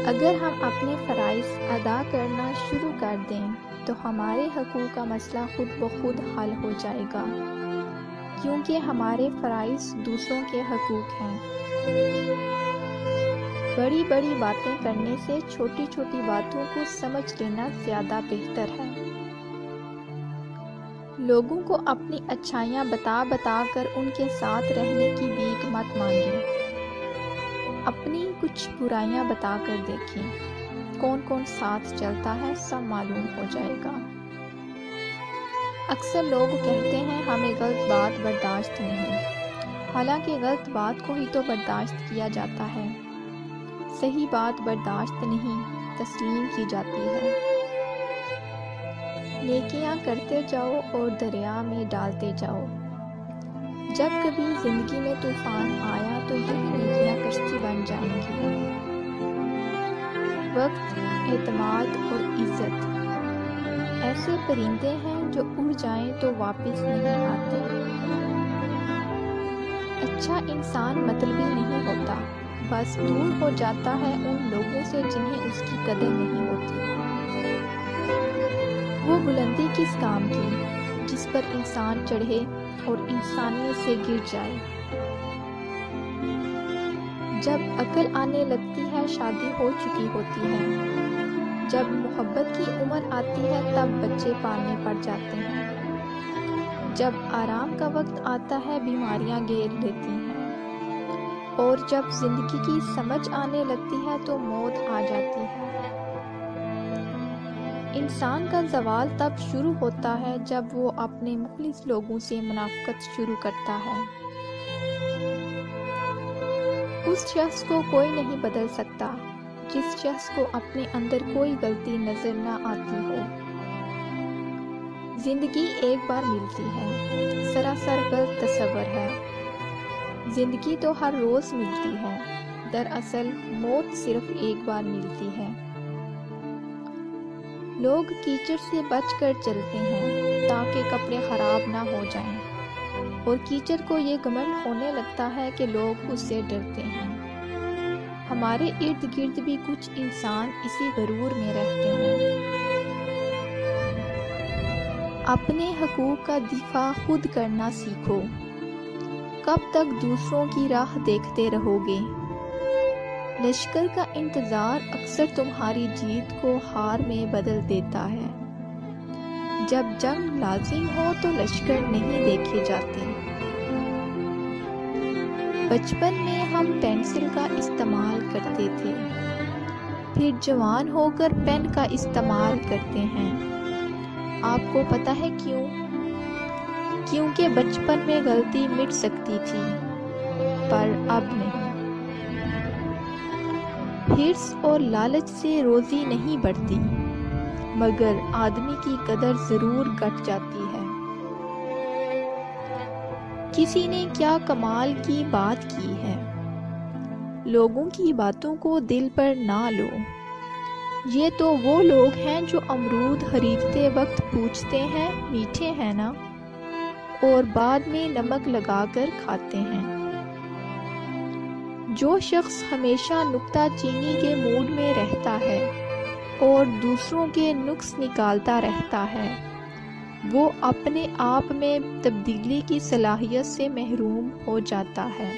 اگر ہم اپنے فرائض ادا کرنا شروع کر دیں تو ہمارے حقوق کا مسئلہ خود بخود حل ہو جائے گا، کیونکہ ہمارے فرائض دوسروں کے حقوق ہیں۔ بڑی بڑی باتیں کرنے سے چھوٹی چھوٹی باتوں کو سمجھ لینا زیادہ بہتر ہے۔ لوگوں کو اپنی اچھائیاں بتا بتا کر ان کے ساتھ رہنے کی بھیک مت مانگیں، اپنی کچھ برائیاں بتا کر دیکھیں، کون کون ساتھ چلتا ہے سب معلوم ہو جائے گا۔ اکثر لوگ کہتے ہیں ہمیں غلط بات برداشت نہیں، حالانکہ غلط بات کو ہی تو برداشت کیا جاتا ہے، صحیح بات برداشت نہیں تسلیم کی جاتی ہے۔ نیکیاں کرتے جاؤ اور دریا میں ڈالتے جاؤ۔ جب کبھی زندگی میں طوفان آیا تو یہ نیکیاں کشتی بن جائیں گی۔ وقت، اعتماد اور عزت ایسے پرندے ہیں جو اڑ جائیں تو واپس نہیں آتے۔ اچھا انسان مطلبی نہیں ہوتا، بس دور ہو جاتا ہے ان لوگوں سے جنہیں اس کی قدر نہیں ہوتی۔ وہ بلندی کس کام کی جس پر انسان چڑھے اور انسانیت سے گر جائے۔ جب عقل آنے لگتی ہے شادی ہو چکی ہوتی ہے، جب محبت کی عمر آتی ہے تب بچے پالنے پڑ جاتے ہیں، جب آرام کا وقت آتا ہے بیماریاں گھیر لیتی ہیں، اور جب زندگی کی سمجھ آنے لگتی ہے تو موت آ جاتی ہے۔ انسان کا زوال تب شروع ہوتا ہے جب وہ اپنے مخلص لوگوں سے منافقت شروع کرتا ہے۔ اس شخص کو کوئی نہیں بدل سکتا جس شخص کو اپنے اندر کوئی غلطی نظر نہ آتی ہو۔ زندگی ایک بار ملتی ہے، سراسر غلط تصور ہے۔ زندگی تو ہر روز ملتی ہے، دراصل موت صرف ایک بار ملتی ہے۔ لوگ کیچڑ سے بچ کر چلتے ہیں تاکہ کپڑے خراب نہ ہو جائیں، اور کیچڑ کو یہ گھمنڈ ہونے لگتا ہے کہ لوگ اس سے ڈرتے ہیں۔ ہمارے ارد گرد بھی کچھ انسان اسی غرور میں رہتے ہیں۔ اپنے حقوق کا دفاع خود کرنا سیکھو۔ کب تک دوسروں کی راہ دیکھتے رہو گے؟ لشکر کا انتظار اکثر تمہاری جیت کو ہار میں بدل دیتا ہے۔ جب جنگ لازم ہو تو لشکر نہیں دیکھے جاتے۔ بچپن میں ہم پینسل کا استعمال کرتے تھے، پھر جوان ہو کر پین کا استعمال کرتے ہیں۔ آپ کو پتہ ہے کیوں؟ کیونکہ بچپن میں غلطی مٹ سکتی تھی، پر اب نہیں۔ حرص اور لالچ سے روزی نہیں بڑھتی، مگر آدمی کی قدر ضرور گھٹ جاتی ہے۔ کسی نے کیا کمال کی بات کی ہے، لوگوں کی باتوں کو دل پر نہ لو۔ یہ تو وہ لوگ ہیں جو امرود خریدتے وقت پوچھتے ہیں میٹھے ہیں نا، اور بعد میں نمک لگا کر کھاتے ہیں۔ جو شخص ہمیشہ نکتہ چینی کے موڈ میں رہتا ہے اور دوسروں کے نقص نکالتا رہتا ہے، وہ اپنے آپ میں تبدیلی کی صلاحیت سے محروم ہو جاتا ہے۔